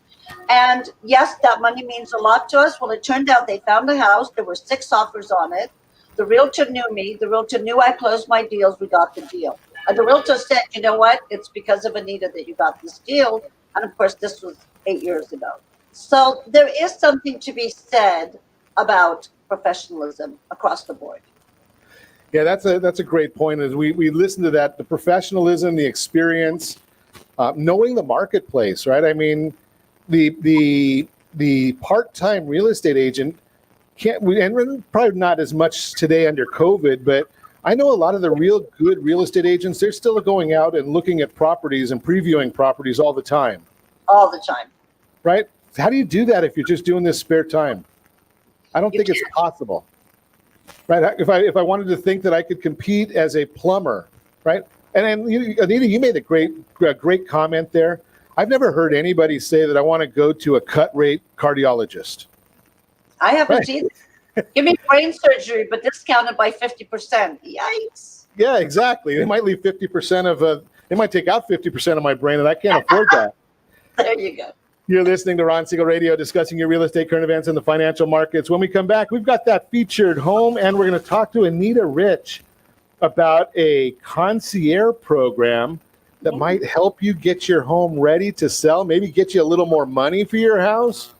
And yes, that money means a lot to us. Well, it turned out they found a house. There were 6 offers on it. The realtor knew me. The realtor knew I closed my deals. We got the deal. And the realtor said, you know what? It's because of Anita that you got this deal. And of course, this was 8 years ago. So there is something to be said about professionalism across the board. Yeah, that's a great point. As we listen to that, the professionalism, the experience, knowing the marketplace, right? I mean, the part-time real estate agent and probably not as much today under COVID, but I know a lot of the real good real estate agents, they're still going out and looking at properties and previewing properties all the time. All the time. Right? How do you do that if you're just doing this spare time? I don't think it's possible. Right? If I wanted to think that I could compete as a plumber, right? And Anita, you made a great comment there. I've never heard anybody say that I want to go to a cut rate cardiologist. I haven't either. Give me brain surgery, but discounted by 50%. Yikes. Yeah, exactly. They might leave 50% they might take out 50% of my brain, and I can't afford that. There you go. You're listening to Ron Siegel Radio, discussing your real estate, current events, and the financial markets. When we come back, we've got that featured home, and we're going to talk to Anita Rich about a concierge program that might help you get your home ready to sell, maybe get you a little more money for your house.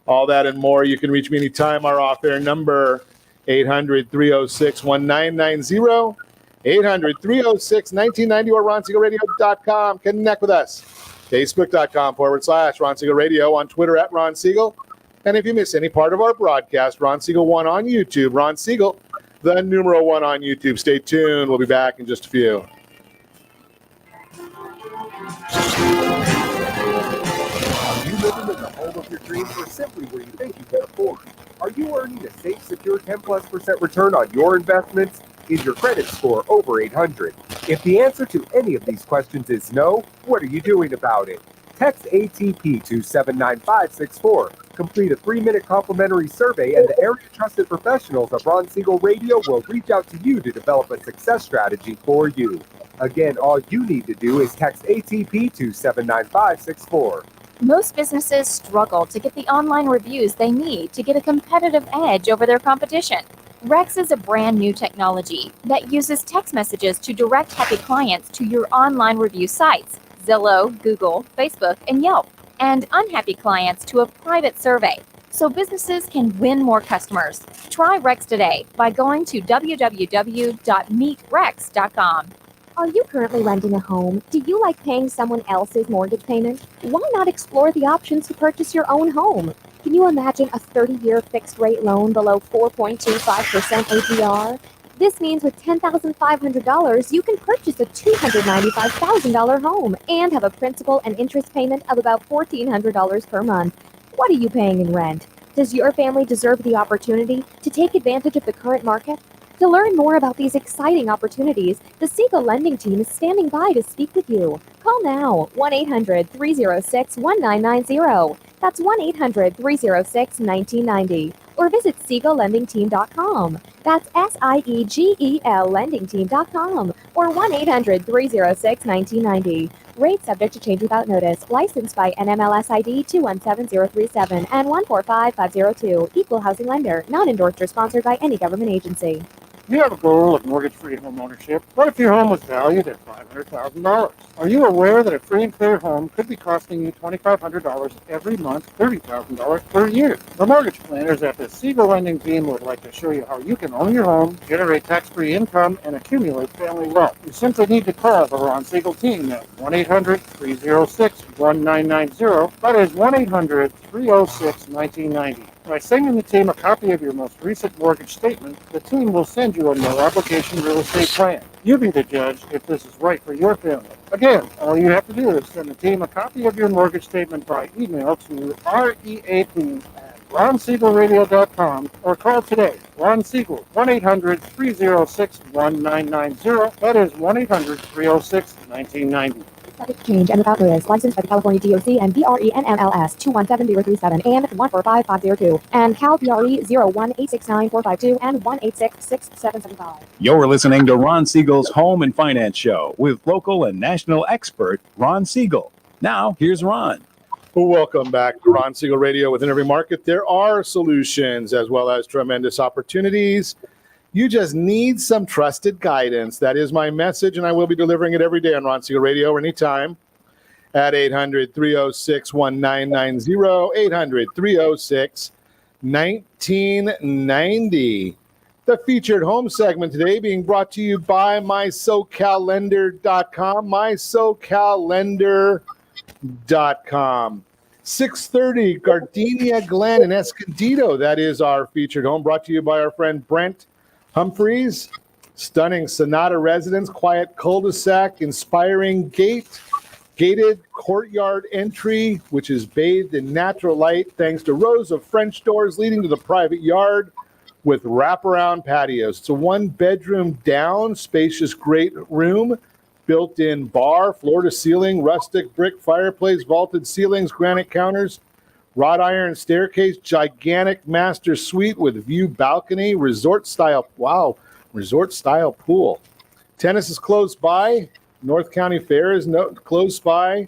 All that and more. You can reach me anytime. Our off-air number, 800-306-1990, 800-306-1990, or RonSiegelRadio.com. Connect with us. Facebook.com/Ron Siegel Radio, on Twitter @Ron Siegel. And if you miss any part of our broadcast, Ron Siegel 1 on YouTube. Ron Siegel, the numeral 1 on YouTube. Stay tuned. We'll be back in just a few. Are you living in the home of your dreams, or simply where you think you can afford? Are you earning a safe, secure 10+% return on your investments? Is your credit score over 800? If the answer to any of these questions is no, what are you doing about it? Text ATP to 79564. Complete a 3-minute complimentary survey, and the area trusted professionals of Ron Siegel Radio will reach out to you to develop a success strategy for you. Again, all you need to do is text ATP to 79564. Most businesses struggle to get the online reviews they need to get a competitive edge over their competition. Rex is a brand new technology that uses text messages to direct happy clients to your online review sites, Zillow, Google, Facebook, and Yelp, and unhappy clients to a private survey, so businesses can win more customers. Try Rex today by going to www.meetrex.com. Are you currently renting a home? Do you like paying someone else's mortgage payment? Why not explore the options to purchase your own home? Can you imagine a 30-year fixed-rate loan below 4.25% APR? This means with $10,500, you can purchase a $295,000 home and have a principal and interest payment of about $1,400 per month. What are you paying in rent? Does your family deserve the opportunity to take advantage of the current market? To learn more about these exciting opportunities, the Siegel Lending Team is standing by to speak with you. Call now, 1-800-306-1990. That's 1-800-306-1990. Or visit SiegelLendingTeam.com. That's SIEGEL LendingTeam.com. Or 1-800-306-1990. Rate subject to change without notice. Licensed by NMLS ID 217037 and 145502. Equal housing lender. Not endorsed or sponsored by any government agency. You have a goal of mortgage-free home ownership. What if your home was valued at $500,000? Are you aware that a free and clear home could be costing you $2,500 every month, $30,000 per year? The mortgage planners at the Siegel Lending Team would like to show you how you can own your home, generate tax-free income, and accumulate family wealth. You simply need to call the Ron Siegel team at 1-800-306-1990. That is 1-800-306-1990. By sending the team a copy of your most recent mortgage statement, the team will send you a no-obligation real estate plan. You be the judge if this is right for your family. Again, all you have to do is send the team a copy of your mortgage statement by email to reap@ronsiegelradio.com or call today. Ron Siegel, 1-800-306-1990. That is 1-800-306-1990. Exchange and without risk. Licensed by the California DOC and BRENMLS 217037 and 145502 and Cal BRE 01869452 and 1866775. You're listening to Ron Siegel's Home and Finance Show with local and national expert Ron Siegel. Now, here's Ron. Welcome back to Ron Siegel Radio. Within every market, there are solutions as well as tremendous opportunities. You just need some trusted guidance. That is my message, and I will be delivering it every day on Ron Siegel Radio or anytime at 800-306-1990, 800-306-1990. The featured home segment today being brought to you by mysocallender.com, mysocallender.com. 630 Gardenia Glen in Escondido. That is our featured home, brought to you by our friend Brent Humphreys. Stunning Sonata residence, quiet cul-de-sac, inspiring gated courtyard entry, which is bathed in natural light thanks to rows of French doors leading to the private yard with wraparound patios. It's a one-bedroom down, spacious great room, built-in bar, floor-to-ceiling, rustic brick fireplace, vaulted ceilings, granite counters, wrought iron staircase, gigantic master suite with view balcony, resort style pool. Tennis is close by. North County Fair is close by.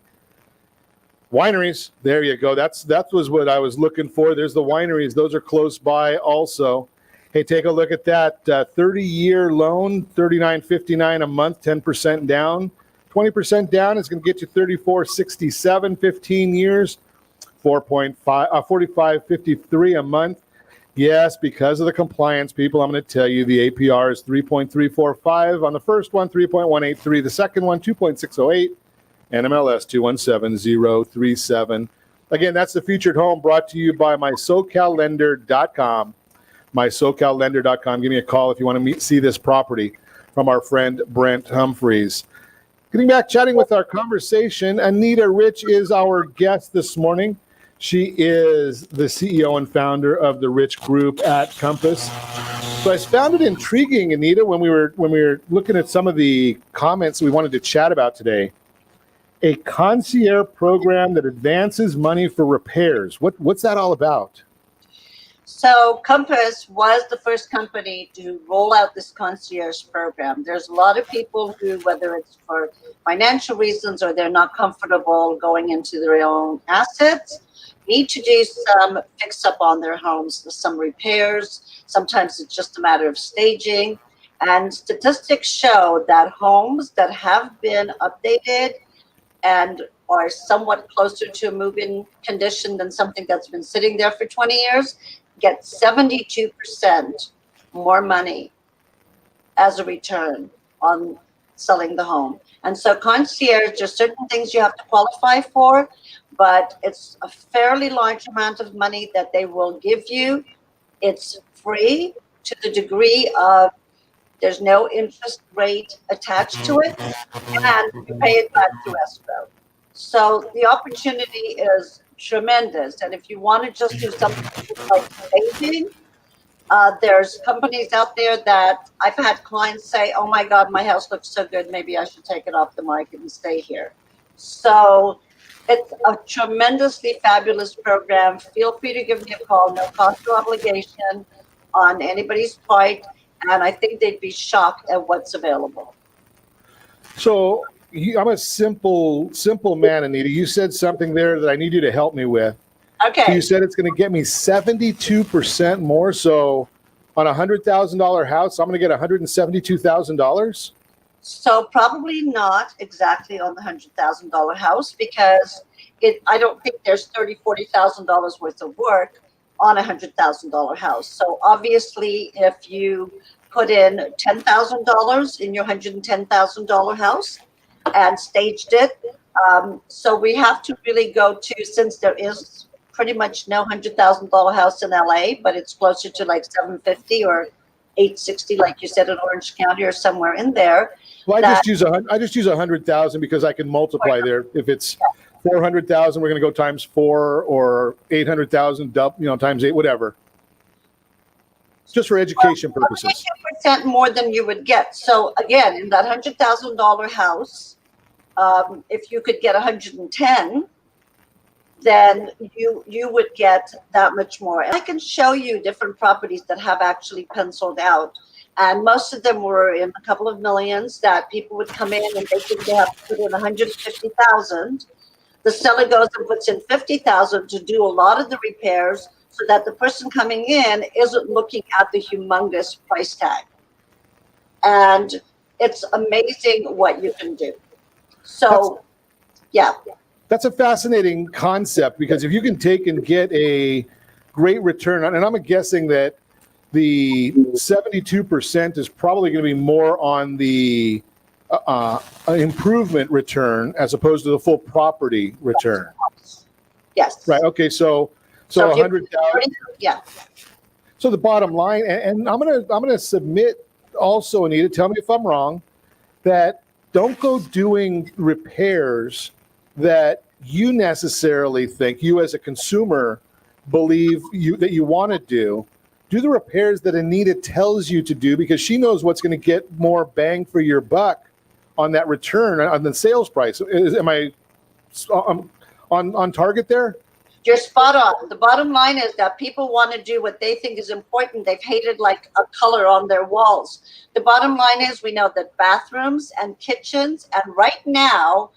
Wineries, there you go. That was what I was looking for. There's the wineries. Those are close by also. Hey, take a look at that 30-year loan, $39.59 a month, 10% down. 20% down is going to get you $34.67, 15 years. 45.53 a month. Yes, because of the compliance people, I'm going to tell you the APR is 3.345 on the first one, 3.183 the second one, 2.608, and MLS 217037. Again, that's the featured home brought to you by mysocallender.com. mysocallender.com. Give me a call if you want to see this property from our friend Brent Humphreys. Getting back, chatting with our conversation, Anita Rich is our guest this morning. She is the CEO and founder of the Rich Group at Compass. So I found it intriguing, Anita, when we were looking at some of the comments we wanted to chat about today. A concierge program that advances money for repairs. What's that all about? So Compass was the first company to roll out this concierge program. There's a lot of people who, whether it's for financial reasons or they're not comfortable going into their own assets, need to do some fix up on their homes, some repairs. Sometimes it's just a matter of staging. And statistics show that homes that have been updated and are somewhat closer to a move-in condition than something that's been sitting there for 20 years get 72% more money as a return on selling the home. And so concierge, there's certain things you have to qualify for, but it's a fairly large amount of money that they will give you. It's free to the degree of there's no interest rate attached to it, and you pay it back to escrow. So the opportunity is tremendous. And if you want to just do something like staging, there's companies out there that I've had clients say, oh my God, my house looks so good, maybe I should take it off the market and stay here. So it's a tremendously fabulous program. Feel free to give me a call, no cost or obligation on anybody's part. And I think they'd be shocked at what's available. So I'm a simple man, Anita. You said something there that I need you to help me with. Okay. So you said it's going to get me 72% more. So on a $100,000 house, I'm going to get $172,000. So probably not exactly on the $100,000 house because I don't think there's $40,000 worth of work on a $100,000 house. So obviously, if you put in $10,000 in your $110,000 house and staged it, so we have to really go to, since there is pretty much no $100,000 house in LA, but it's closer to like 750 or 860, like you said, in Orange County or somewhere in there. Well, I just use 100,000 because I can multiply there. If it's 400,000, we're going to go times 4, or 800,000, times 8, whatever. Just for education purposes. 2% more than you would get. So again, in that $100,000 house, if you could get 110, then you would get that much more. And I can show you different properties that have actually penciled out. And most of them were in a couple of millions that people would come in and they think they have to put in 150,000. The seller goes and puts in 50,000 to do a lot of the repairs so that the person coming in isn't looking at the humongous price tag. And it's amazing what you can do. So, yeah. That's a fascinating concept because if you can take and get a great return, and I'm guessing that the 72% is probably going to be more on the improvement return as opposed to the full property return. Yes. Right. Okay. So 100,000. Yeah. So the bottom line, and I'm gonna submit also, Anita, tell me if I'm wrong, that don't go doing repairs that you necessarily think you as a consumer believe that you want to do. Do the repairs that Anita tells you to do because she knows what's going to get more bang for your buck on that return on the sales price. Am I on target there? You're spot on. The bottom line is that people want to do what they think is important. They've hated like a color on their walls. The bottom line is we know that bathrooms and kitchens and right now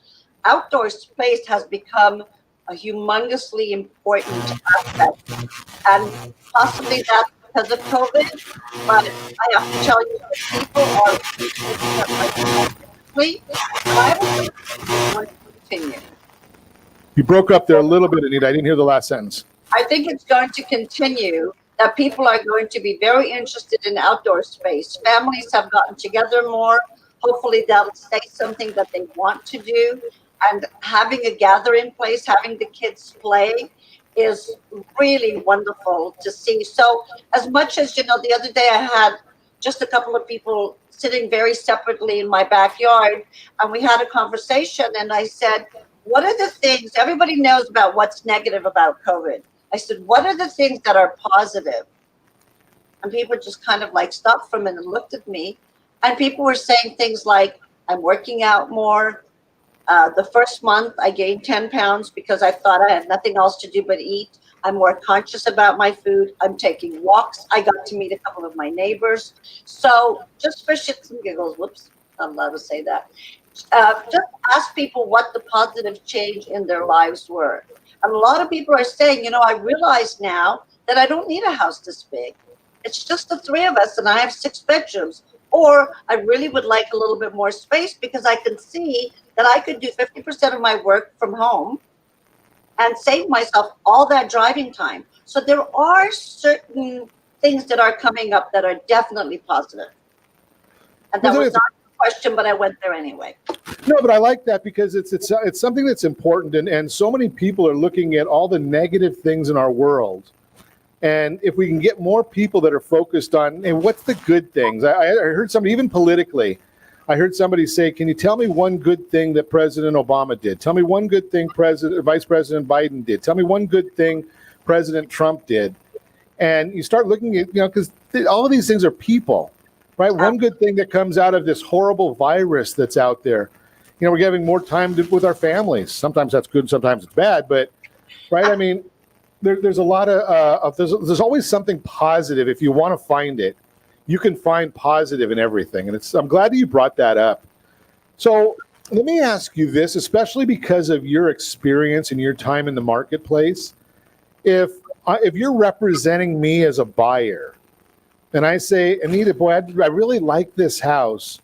outdoor space has become a humongously important aspect. And possibly that's because of COVID, but I have to tell you that people are going to continue. You broke up there a little bit, Anita. I didn't hear the last sentence. I think it's going to continue, that people are going to be very interested in outdoor space. Families have gotten together more. Hopefully that'll stay something that they want to do. And having a gathering place, having the kids play is really wonderful to see. So as much as, the other day I had just a couple of people sitting very separately in my backyard and we had a conversation and I said, what are the things, everybody knows about what's negative about COVID. I said, what are the things that are positive? And people just kind of like stopped for a minute and looked at me. And people were saying things like, I'm working out more. The first month I gained 10 pounds because I thought I had nothing else to do but eat. I'm more conscious about my food. I'm taking walks. I got to meet a couple of my neighbors. So just for shits and giggles, whoops, I'm allowed to say that. Just ask people what the positive change in their lives were. And a lot of people are saying, I realize now that I don't need a house this big. It's just the three of us and I have 6 bedrooms. Or I really would like a little bit more space because I can see that I could do 50% of my work from home and save myself all that driving time. So there are certain things that are coming up that are definitely positive. And that was not a question, but I went there anyway. No, but I like that because it's something that's important. And so many people are looking at all the negative things in our world. And if we can get more people that are focused on, and what's the good things? I heard somebody, even politically, I heard somebody say, can you tell me one good thing that President Obama did? Tell me one good thing Vice President Biden did. Tell me one good thing President Trump did. And you start looking at, because all of these things are people, right? One good thing that comes out of this horrible virus that's out there, we're having more time with our families. Sometimes that's good, sometimes it's bad, but, right? I mean, there's a lot of there's always something positive. If you want to find it, you can find positive in everything. And I'm glad that you brought that up. So let me ask you this, especially because of your experience and your time in the marketplace. If you're representing me as a buyer, and I say, Anita, boy, I really like this house,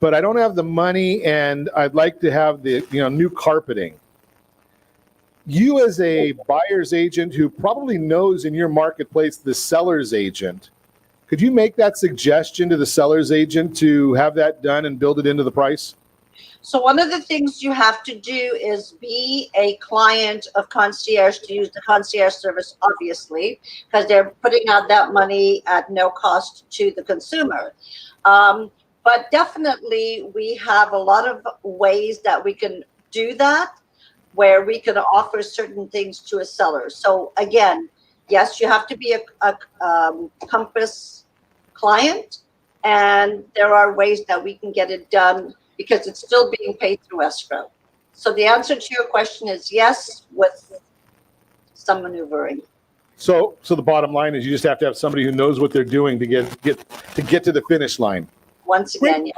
but I don't have the money, and I'd like to have the new carpeting. You as a buyer's agent who probably knows in your marketplace the seller's agent, could you make that suggestion to the seller's agent to have that done and build it into the price? So one of the things you have to do is be a client of concierge, to use the concierge service, obviously, because they're putting out that money at no cost to the consumer. But definitely we have a lot of ways that we can do that, where we can offer certain things to a seller. So again, yes, you have to be a Compass client, and there are ways that we can get it done because it's still being paid through escrow. So the answer to your question is yes, with some maneuvering. So the bottom line is you just have to have somebody who knows what they're doing to get to the finish line. Once again, yes.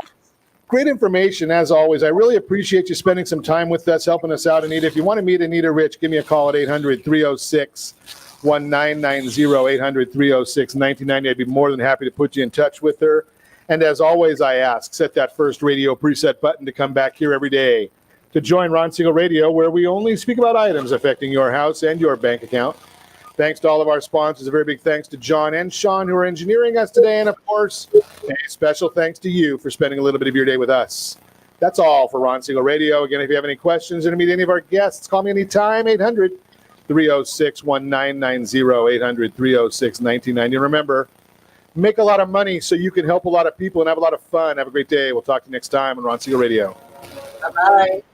Great information, as always. I really appreciate you spending some time with us, helping us out, Anita. If you want to meet Anita Rich, give me a call at 800-306-1990, 800-306-1990. I'd be more than happy to put you in touch with her. And as always, I ask, set that first radio preset button to come back here every day to join Ron Siegel Radio, where we only speak about items affecting your house and your bank account. Thanks to all of our sponsors. A very big thanks to John and Sean, who are engineering us today. And, of course, a special thanks to you for spending a little bit of your day with us. That's all for Ron Siegel Radio. Again, if you have any questions or to meet any of our guests, call me anytime, 800-306-1990, 800-306-1990. Remember, make a lot of money so you can help a lot of people and have a lot of fun. Have a great day. We'll talk to you next time on Ron Siegel Radio. Bye-bye.